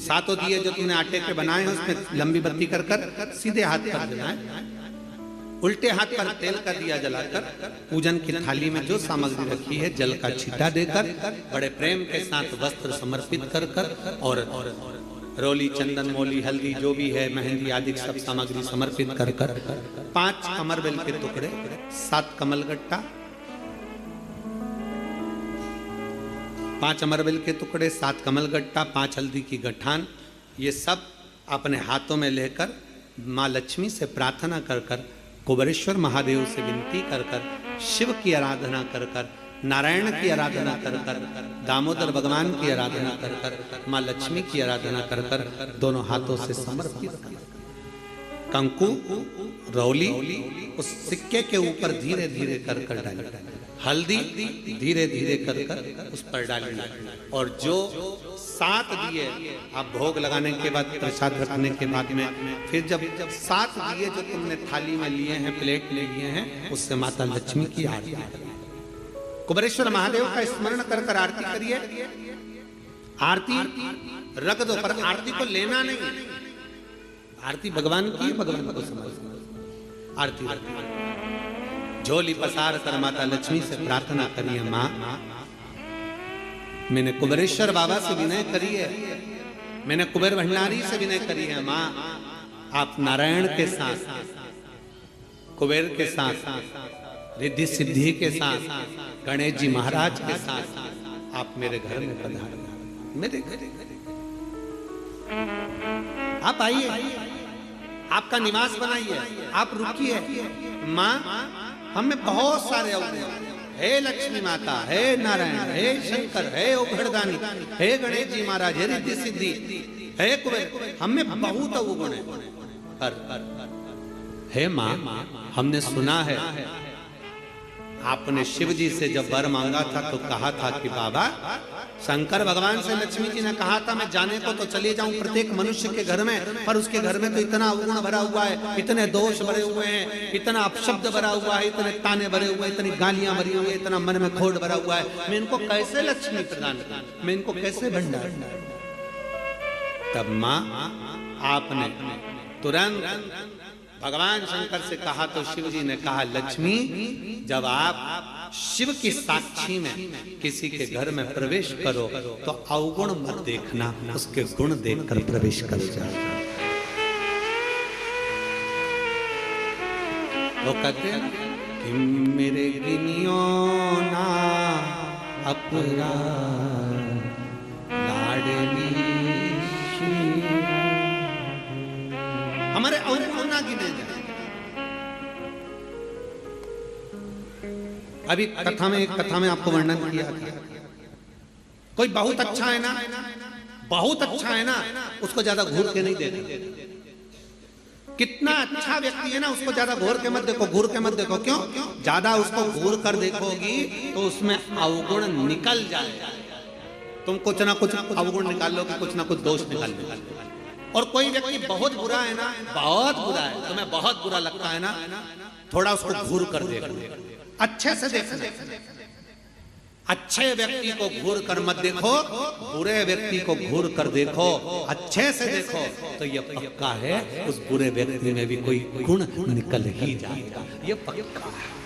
7 दिए जो तुमने आटे के बनाए हैं उसमें लंबी बत्ती कर सीधे हाथ पर जलाए, उल्टे हाथ पर तेल का दिया जलाकर पूजन की थाली में जो सामग्री रखी है जल का छींटा देकर बड़े प्रेम के साथ वस्त्र समर्पित कर और रोली, चंदन, मोली, हल्दी जो भी है, मेहंदी आदि सब सामग्री समर्पित कर 5 अमरबेल के टुकड़े, 7 कमलगट्टा, 5 अमरबेल के टुकड़े, 7 कमलगट्टा, 5 हल्दी की गठान, ये सब अपने हाथों में लेकर माँ लक्ष्मी से प्रार्थना कर कुबेरेश्वर महादेव से विनती कर शिव की आराधना कर नारायण की आराधना कर दामोदर भगवान की आराधना कर माँ लक्ष्मी की आराधना कर दोनों हाथों से समर्पित कंकु, रौली उस सिक्के के ऊपर धीरे धीरे कर डाली, हल्दी धीरे धीरे कर उस पर डाली, और जो 7 दिए आप भोग लगाने के बाद, प्रसाद रखने के बाद में, फिर जब 7 दिए जो तुमने थाली में लिए हैं, प्लेट में लिए हैं, उससे माता लक्ष्मी की आरती, कुबेरेश्वर महादेव का स्मरण कर आरती करिए। आरती रख दो, पर आरती को लेना नहीं, आरती भगवान की, भगवान को समझ, आरती झोली पसार कर माता लक्ष्मी से प्रार्थना करिए, माँ मैंने कुबेरेश्वर बाबा से विनय करी है, मैंने कुबेर भंडारी से विनय करी है, माँ आप नारायण के साथ, कुबेर के साथ, रिद्धि सिद्धि के साथ, गणेश जी महाराज के साथ आप मेरे घर में पधारो, मेरे घर आप आइए, आपका निवास बनाइए, आप रुकिए। माँ हमें बहुत सारे अवगुण, हे लक्ष्मी माता, हे नारायण, हे शंकर, हे उघड़दानी, हे गणेश जी महाराज, हे रिद्धि सिद्धि, हे कुबेर, हमें बहुत अवगुण है, पर हे माँ हमने सुना है आपने शिव जी से जब वर मांगा था तो कहा था कि बाबा, शंकर भगवान से लक्ष्मी जी ने कहा था मैं जाने को तो चले जाऊं प्रत्येक मनुष्य के घर में, पर उसके घर में तो इतना अवगुण भरा हुआ है, इतने दोष भरे हुए हैं, इतना अपशब्द भरा हुआ है, इतने ताने भरे हुए हैं, इतनी गालियां भरी हुई है, इतना मन में खोट भरा हुआ है, मैं इनको कैसे लक्ष्मी प्रदान करूं, मैं इनको कैसे भंडार। तब माँ आपने तुरंत भगवान शंकर से कहा तो शिव जी ने कहा, लक्ष्मी जब आप शिव की साक्षी में किसी के घर में प्रवेश करो तो अवगुण मत देखना, उसके गुण देखकर प्रवेश कर जाओ। वो कहते हैं कि मेरे गिनियो ना अपराध लाडली, हमारे अवगुण ना गिने जाए। अभी कथा में आपको वर्णन किया था, कोई बहुत अच्छा है ना, बहुत अच्छा है ना, उसको ज्यादा घूर के नहीं देखो। कितना अच्छा व्यक्ति है ना, उसको ज्यादा घूर के मत देखो, घूर के मत देखो। क्यों? ज्यादा उसको घूर कर देखोगी तो उसमें अवगुण निकल जाएगा, तुम कुछ ना कुछ अवगुण निकाल लोगे, कुछ ना कुछ दोष निकाल लोगे। और कोई व्यक्ति बहुत बुरा है ना, बहुत बुरा है, तुम्हें बहुत बुरा लगता है ना, थोड़ा उसको घूर कर देखो, अच्छे से देखो। अच्छे व्यक्ति को घूर कर मत देखो, बुरे व्यक्ति को घूर कर देखो, अच्छे से देखो, तो ये पक्का है उस बुरे व्यक्ति में भी कोई गुण निकल ही जाएगा, ये पक्का है।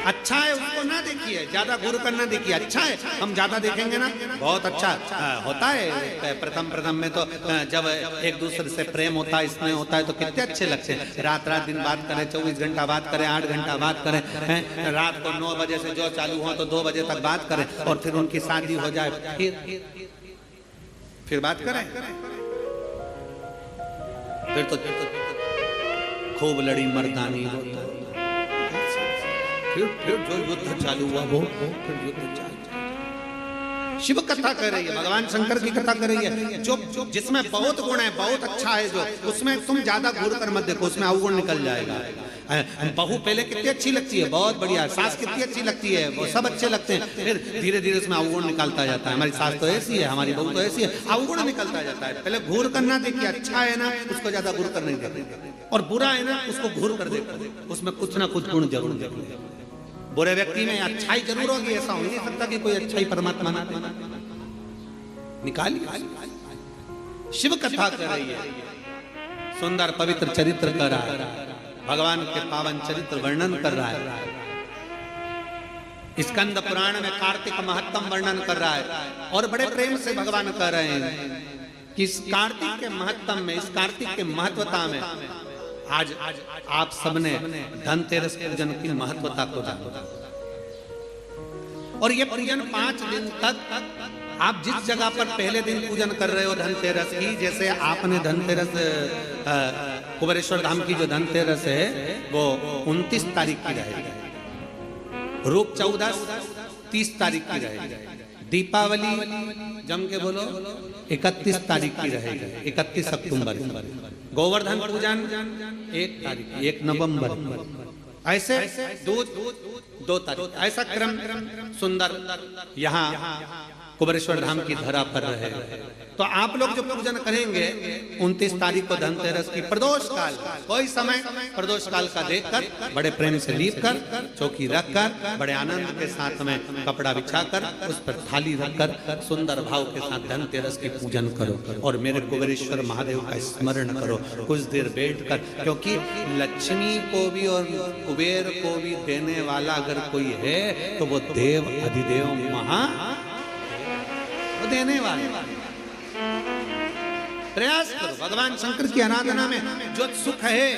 अच्छा है उसको ना देखिए, ज्यादा घूर कर ना देखिए। अच्छा है, हम ज्यादा देखेंगे ना, बहुत अच्छा होता है। प्रथम में तो जब एक दूसरे से प्रेम होता है, स्नेह होता है, तो कितने अच्छे लगते हैं। रात दिन बात करें, 24 घंटा बात करें, 8 घंटा बात करें, रात को 9 बजे से जो चालू हो तो 2 बजे तक बात करें, और फिर उनकी शादी हो जाए, फिर बात करें, फिर तो खूब लड़ी मर्दानी होता है। फिर जो युद्ध चालू हुआ वो फिर युद्ध चालू। शिव कथा कर रही है, भगवान शंकर की कथा कर रही है, जो जिसमें बहुत गुण है, बहुत अच्छा है, जो उसमें तुम ज्यादा घूर कर मत देखो, उसमें अवगुण निकल जाएगा। बहू पहले कितनी अच्छी लगती है, बहुत बढ़िया, सास कितनी अच्छी लगती है, वो सब अच्छे लगते हैं, फिर धीरे धीरे उसमें अवगुण निकलता जाता है। हमारी सास तो ऐसी है, हमारी बहू तो ऐसी है, अवगुण निकलता जाता है। पहले घूर करना देखिए, अच्छा है ना उसको ज्यादा घूर कर नहीं देते, और बुरा है ना उसको घूर कर देखो, उसमें कुछ ना कुछ गुण जरूर देखो। बुरे व्यक्ति में अच्छाई जरूर होगी, ऐसा हो नहीं सकता कि कोई अच्छाई परमात्मा ना दे। निकाल शिव कथा कर रही है, सुंदर पवित्र चरित्र कर रहा है, भगवान के पावन चरित्र वर्णन कर रहा है। स्कंद पुराण में कार्तिक महत्तम वर्णन कर रहा है, और बड़े प्रेम से भगवान कह रहे हैं कि इस कार्तिक के महत्तम में, इस कार्तिक के महत्वता में आज आप सबने धनतेरस पूजन की महत्वता को जाना, और ये पूजन 5 दिन तक आप जिस जगह पर पहले दिन पूजन कर रहे हो धनतेरस की, जैसे आपने धनतेरस कुबेरेश्वर धाम की जो धनतेरस है वो 29 तारीख की रहेगी, रूप 14 30 तारीख की रहेगी, दीपावली जम के बोलो 31 तारीख की रहेगी, 31 अक्टूबर, गोवर्धन पूजन 1 तारीख, 1 नवंबर, ऐसे 2 तारीख, ऐसा क्रम सुंदर यहाँ कुबेरेश्वर धाम की धरा पर रहे। तो आप लोग जो पूजन करेंगे 29 तारीख को धनतेरस की प्रदोष काल, कोई समय प्रदोष काल का देखकर बड़े प्रेम से लीप कर चौकी रखकर बड़े आनंद के साथ में कपड़ा बिछाकर उस पर थाली रखकर सुंदर भाव के साथ धनतेरस की पूजन करो, और मेरे कुबेरेश्वर महादेव का स्मरण करो कुछ देर बैठकर, क्योंकि लक्ष्मी को भी और कुबेर को भी देने वाला अगर कोई है तो वो देव अधिदेव महा देने वाले। प्रयास करो भगवान शंकर की आराधना में जो सुख है,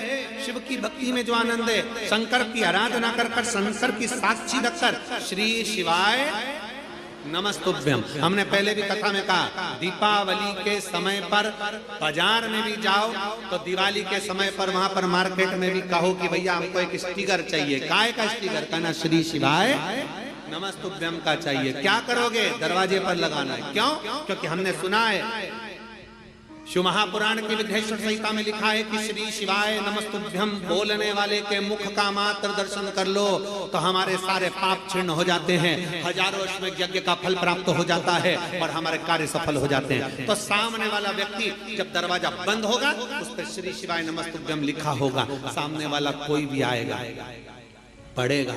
शिव की भक्ति में जो आनंद है, शंकर की आराधना कर कर, शंकर की साक्षी रखकर श्री शिवाय नमस्तुभ्यम। हमने पहले भी कथा में कहा, दीपावली के समय पर बाजार में भी जाओ तो दिवाली के समय पर वहां पर मार्केट में भी कहो कि भैया हमको एक स्टिकर चाहिए, काय का स्टिकर, कहना श्री शिवाय नमस्तुभ्यम का चाहिए। क्या करोगे? दरवाजे पर लगाना है। क्यों? क्योंकि हमने सुना है, शिव महापुराण की विधेश्वर संहिता में लिखा है कि श्री शिवाय नमस्तुभ्यम बोलने वाले के मुख का मात्र दर्शन कर लो तो हमारे सारे पाप क्षीण हो जाते हैं, हजारों अश्वमेध यज्ञ का फल प्राप्त हो जाता है और हमारे कार्य सफल हो जाते हैं। तो सामने वाला व्यक्ति जब दरवाजा बंद होगा उस पर श्री शिवाय नमस्तुभ्यम लिखा होगा, सामने वाला कोई भी आएगा, पड़ेगा,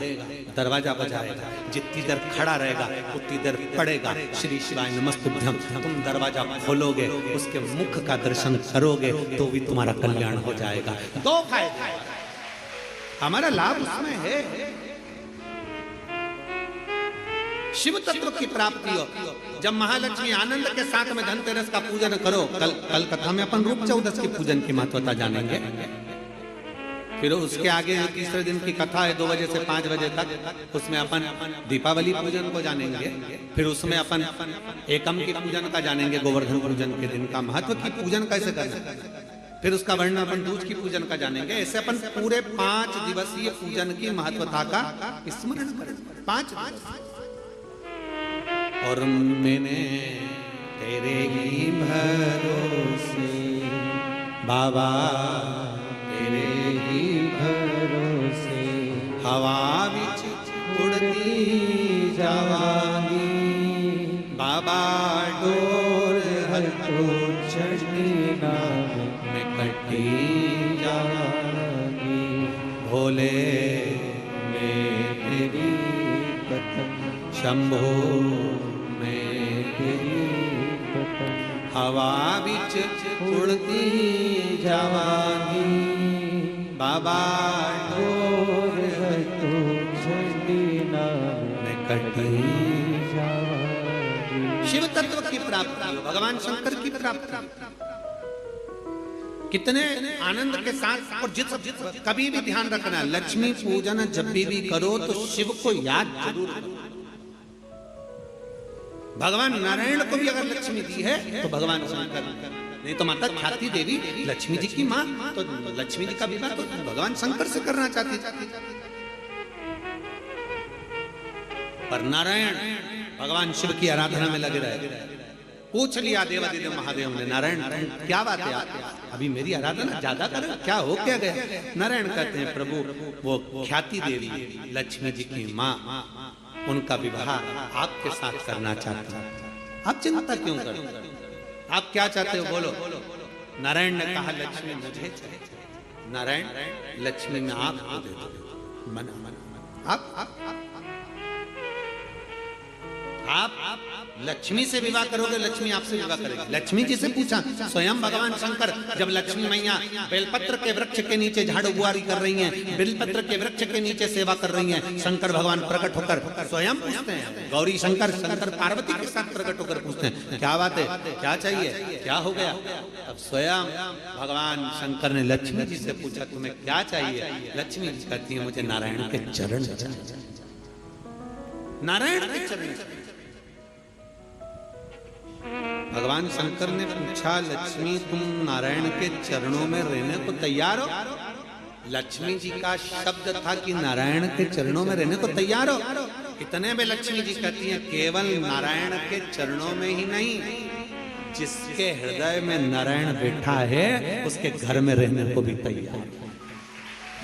दरवाजा बजाएगा, जितनी देर खड़ा रहेगा उतनी देर पड़ेगा श्री शिवाय नमस्तुभ्यम। तुम दरवाजा खोलोगे, उसके मुख का दर्शन करोगे तो भी तुम्हारा कल्याण हो जाएगा। 2 फायदे, हमारा लाभ उसमें है, शिव तत्व की प्राप्ति हो। जब महालक्ष्मी आनंद के साथ में धनतेरस का पूजन करो, कल कथा में अपन रूप 14 की पूजन की महत्वता जानेंगे। फिर उसके आगे तीसरे दिन की कथा है 2 बजे से 5 बजे तक, उसमें अपन दीपावली पूजन को जानेंगे। फिर उसमें अपन एकम की पूजन का जानेंगे, गोवर्धन पूजन के दिन का महत्व की पूजन कैसे करना, फिर उसका वर्णन अपन दूज की पूजन का जानेंगे। ऐसे अपन पूरे 5 दिवसीय पूजन की महत्वता का स्मरण करेंगे। 5 और मैंने तेरे ही भरोसे बाबा, तेरे ही भरोसे हवा विच उड़ती जावांगी, बाबा डोर हल्को चढ़ती नाम में कटी जावांगी, भोले मैं तेरी कसम, शंभो मैं तेरी कसम, हवा विच उड़ती जावांगी, बाबा डोर हल्को चढ़ती नाम में कटी जावांगी। शिव तत्व की प्राप्ति, भगवान शंकर की प्राप्ति कितने आनंद के साथ। और जिस कभी भी ध्यान रखना, लक्ष्मी पूजन जब भी करो तो शिव को याद जरूर करो। भगवान नारायण को भी अगर लक्ष्मी दी है तो भगवान शंकर, नहीं तो माता ख्याति देवी लक्ष्मी जी की माँ, तो लक्ष्मी जी का विवाह तो भगवान शंकर से करना चाहती। पर नारायण भगवान शिव की आराधना में लगे रहे। पूछ लिया देवादिदेव महादेव ने, नारायण क्या बात है, अभी मेरी आराधना ज्यादा करें, क्या हो क्या गया? नारायण कहते हैं, प्रभु वो ख्याति देवी लक्ष्मी जी की माँ, उनका विवाह आपके साथ करना चाहती हूँ। आप चिंता क्यों करते, आप क्या चाहते हो बोलो। नारायण ने कहा, लक्ष्मी मुझे चाहिए। नारायण, लक्ष्मी में आपको दे दो। मना आप लक्ष्मी से विवाह करोगे, लक्ष्मी आपसे विवाह करेगी। लक्ष्मी जी से पूछा, स्वयं भगवान शंकर जब लक्ष्मी मैया बेलपत्र के वृक्ष के नीचे झाड़ू बुआरी कर रही हैं, बेलपत्र के वृक्ष के नीचे सेवा कर रही हैं, शंकर भगवान प्रकट होकर स्वयं पूछते हैं, गौरी शंकर पार्वती के साथ प्रकट होकर पूछते हैं, क्या बात है, क्या चाहिए, क्या हो गया? अब स्वयं भगवान शंकर ने लक्ष्मी जी से पूछा, तुम्हें क्या चाहिए? लक्ष्मी जी कहती है, मुझे नारायण के चरण, नारायण के चरण। भगवान शंकर ने पूछा, लक्ष्मी तुम नारायण के चरणों में रहने को तैयार हो? लक्ष्मी जी का शब्द था कि नारायण के चरणों में रहने को तैयार हो। इतने में लक्ष्मी जी कहती हैं, केवल नारायण के चरणों में ही नहीं, जिसके हृदय में नारायण बैठा है उसके घर में रहने को भी तैयार।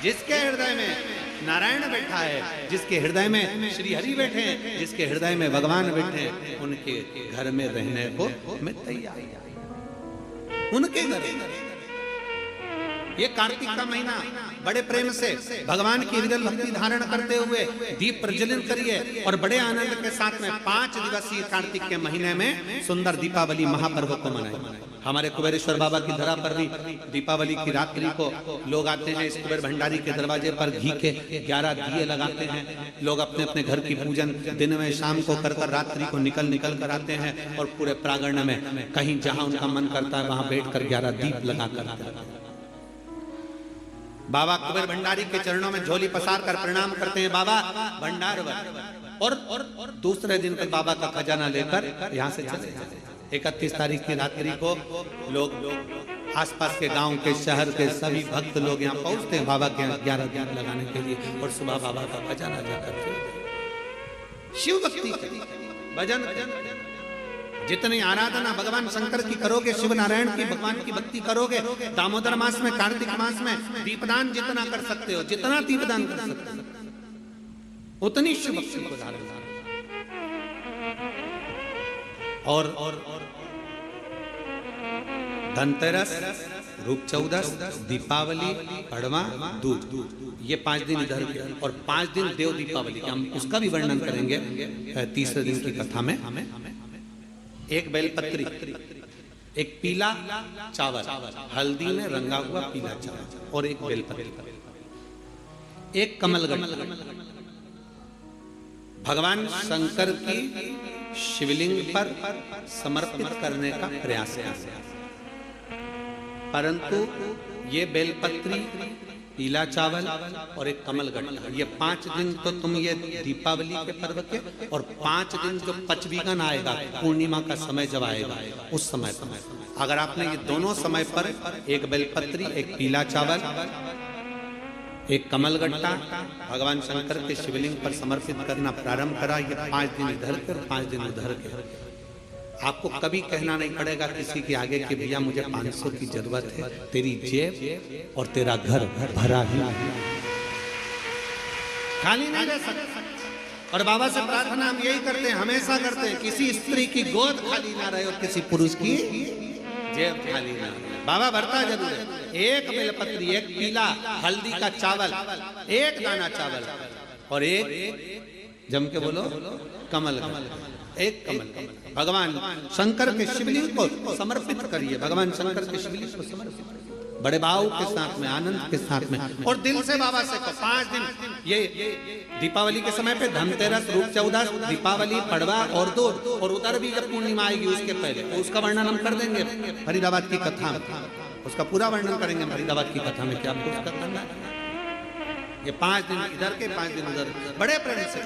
जिसके हृदय में नारायण बैठा है, जिसके हृदय में श्री हरि बैठे हैं, जिसके हृदय में भगवान बैठे हैं, उनके घर में रहने को मैं तैयार। उनके घर, ये कार्तिक का महीना बड़े प्रेम से भगवान की विरल भक्ति धारण करते हुए दीप प्रज्वलित करिए और बड़े आनंद के साथ में 5 दिवसीय कार्तिक के महीने में सुंदर दीपावली महापर्व को मनाएं। हमारे कुबेरेश्वर बाबा की धरा पर भी दीपावली की रात्रि को लोग आते हैं, इस कुबेर भंडारी के दरवाजे पर घी के 11 दिए लगाते हैं। लोग अपने अपने घर की पूजन दिन में शाम को कर रात्रि को निकल कर आते हैं और पूरे प्रांगण में कहीं जहां उनका मन करता है वहां बैठकर 11 दीप लगा कर आते हैं। बाबा कुबेर भंडारी के चरणों में झोली पसार कर प्रणाम करते हैं, बाबा भंडार और दूसरे दिन तक बाबा का खजाना लेकर यहाँ से चले जाते हैं। 31 तारीख की रात्रि को लोग आसपास के गांव के शहर के सभी भक्त लोग यहाँ पहुंचते हैं बाबा के 11 दीप लगाने के लिए और सुबह बाबा का खजाना लेकर शिव भक्ति भजन। जितनी आराधना भगवान शंकर की करोगे, शिव नारायण की भगवान की भक्ति करोगे, दामोदर मास में, कार्तिक मास में दीपदान जितना कर सकते हो, जितना दीपदान कर सकते हो, उतनी शिव भक्ति को धारण। और धनतेरस, रूप चौदस, दीपावली, पड़वा, दूज, ये 5 दिन इधर के और 5 दिन देव दीपावली के, हम उसका भी वर्णन करेंगे तीसरे दिन की कथा में। एक बेलपत्री, एक पीला चावल, हल्दी में रंगा हुआ पीला चावल और एक बेलपत्री, एक कमलगट्टा भगवान शंकर की शिवलिंग पर समर्पित करने का प्रयास है। परंतु ये बेलपत्री, पीला चावल और एक कमलगट्टा, ये 5 दिन तो तुम ये दीपावली के पर्व के, और 5 दिन जो पचवीगन आएगा, पूर्णिमा का समय जब आएगा, उस समय अगर आपने ये दोनों समय पर एक बेलपत्री, एक पीला चावल, एक कमलगट्टा भगवान शंकर के शिवलिंग पर समर्पित करना प्रारंभ करा, ये 5 दिन इधर के और 5 दिन उधर के, आपको कभी कहना नहीं पड़ेगा किसी के आगे कि भैया मुझे 500 की जरूरत है, तेरी जेब और तेरा घर भरा ही, खाली नहीं रह सकता। और बाबा से प्रार्थना हम यही करते हैं, हमेशा करते हैं, किसी स्त्री की गोद खाली ना रहे और किसी पुरुष की जेब खाली ना रहे। बाबा भरता जरूर है। एक बेलपत्री, एक पीला हल्दी का चावल, एक दाना चावल और एक जम के बोलो कमल, एक कमल भगवान शंकर के शिवलिंग को समर्पित करिए। भगवान शंकर के शिवलिंग को समर्पित करिए बड़े भाव के साथ में, आनंद के साथ में, और दिल से बाबा से 5 दिन ये दीपावली के समय पे धनतेरस, रूप चौदस, दीपावली, पड़वा और दूज, और उधर भी जब पूर्णिमा आएगी उसके पहले, तो उसका वर्णन हम कर देंगे फरीदाबाद की कथा में, उसका पूरा वर्णन करेंगे फरीदाबाद की कथा में, क्या आपको उसका करना है। ये 5 दिन इधर के, 5 दिन उधर, बड़े प्रेम से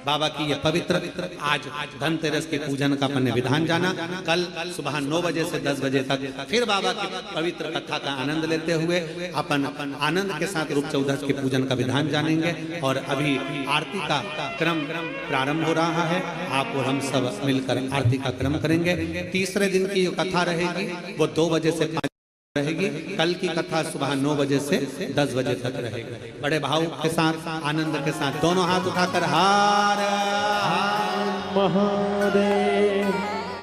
बाबा की ये पवित्र आज धनतेरस के पूजन का अपन ने विधान जाना। कल सुबह 9 बजे से 10 बजे तक फिर बाबा की पवित्र कथा का आनंद लेते हुए अपन आनंद के साथ रूप चौदस के पूजन का विधान जानेंगे। और अभी आरती का क्रम प्रारंभ हो रहा है, आप और हम सब मिलकर आरती का क्रम करेंगे। तीसरे दिन की जो कथा रहेगी वो 2 बजे से 5 रहेगी। कल की कथा सुबह 9 बजे से 10 बजे तक रहेगी। बड़े भाव के साथ आनंद के साथ दोनों हाथ उठाकर हर हर महादेव।